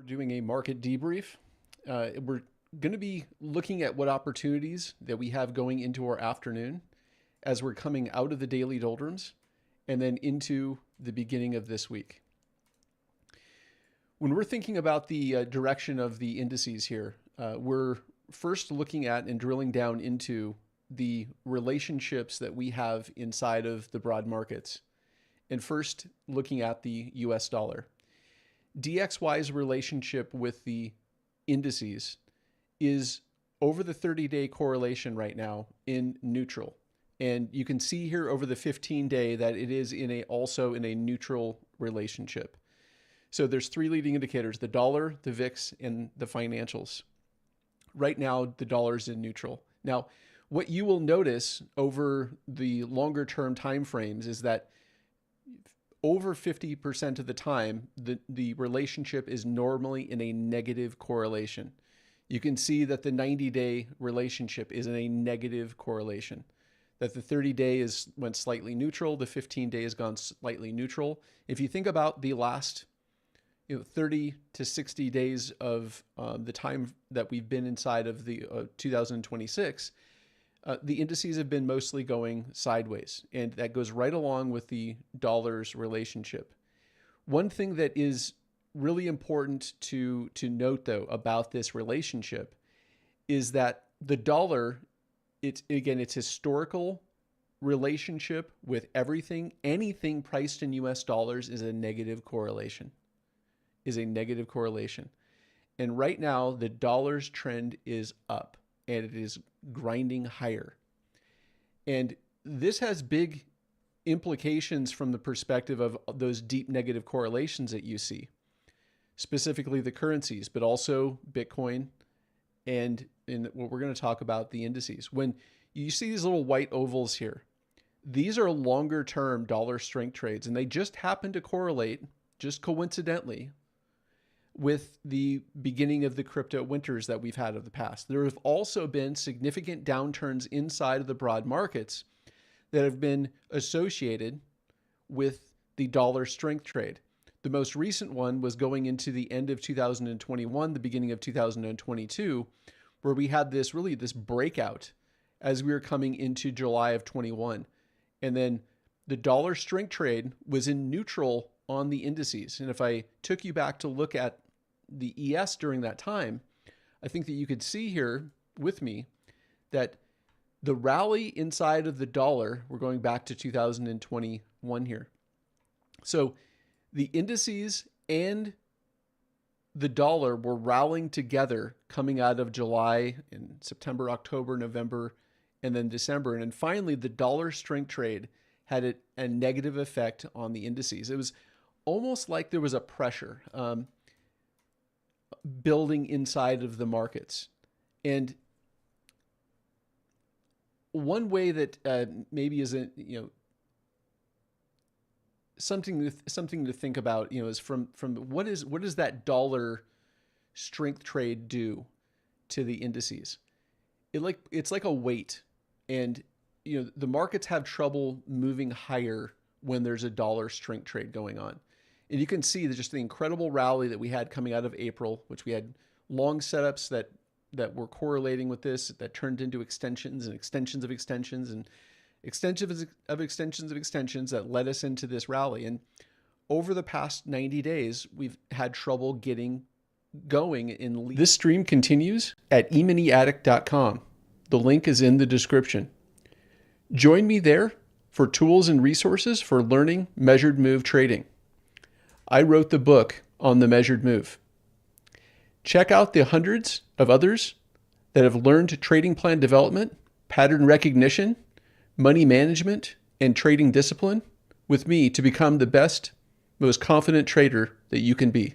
We're doing a market debrief. We're going to be looking at what opportunities that we have going into our afternoon as we're coming out of the daily doldrums and then into the beginning of this week. When we're thinking about the direction of the indices here, we're first looking at and drilling down into the relationships that we have inside of the broad markets. And first looking at the US dollar. DXY's relationship with the indices is over the 30-day correlation right now in neutral. And you can see here over the 15-day that it is also in a neutral relationship. So there's three leading indicators: the dollar, the VIX, and the financials. Right now, the dollar is in neutral. Now, what you will notice over the longer term time frames is that over 50% of the time, the relationship is normally in a negative correlation. You can see that the 90-day relationship is in a negative correlation, that the 30-day went slightly neutral, the 15-day has gone slightly neutral. If you think about the last 30 to 60 days of the time that we've been inside of the 2026, the indices have been mostly going sideways, and that goes right along with the dollar's relationship. One thing that is really important to note, though, about this relationship is that the dollar, its historical relationship with anything priced in US dollars is a negative correlation, And right now, the dollar's trend is up, and it is grinding higher. And this has big implications from the perspective of those deep negative correlations that you see, specifically the currencies, but also Bitcoin and in what we're going to talk about, the indices. When you see these little white ovals here, these are longer term dollar strength trades, and they just happen to correlate, just coincidentally, with the beginning of the crypto winters that we've had of the past. There have also been significant downturns inside of the broad markets that have been associated with the dollar strength trade. The most recent one was going into the end of 2021, the beginning of 2022, where we had this breakout as we were coming into July of 21. And then the dollar strength trade was in neutral on the indices. And if I took you back to look at the ES during that time, I think that you could see here with me that the rally inside of the dollar, we're going back to 2021 here. So the indices and the dollar were rallying together coming out of July and September, October, November, and then December. And then finally, the dollar strength trade had a negative effect on the indices. It was almost like there was a pressure building inside of the markets. And one way that maybe isn't, something to think about, is from what does that dollar strength trade do to the indices? It's like a weight, and the markets have trouble moving higher when there's a dollar strength trade going on. And you can see just the incredible rally that we had coming out of April, which we had long setups that were correlating with this, that turned into extensions and extensions of extensions and extensions of extensions of extensions that led us into this rally. And over the past 90 days, we've had trouble getting going in. This stream continues at eMiniAddict.com. The link is in the description. Join me there for tools and resources for learning measured move trading. I wrote the book on the measured move. Check out the hundreds of others that have learned trading plan development, pattern recognition, money management, and trading discipline with me to become the best, most confident trader that you can be.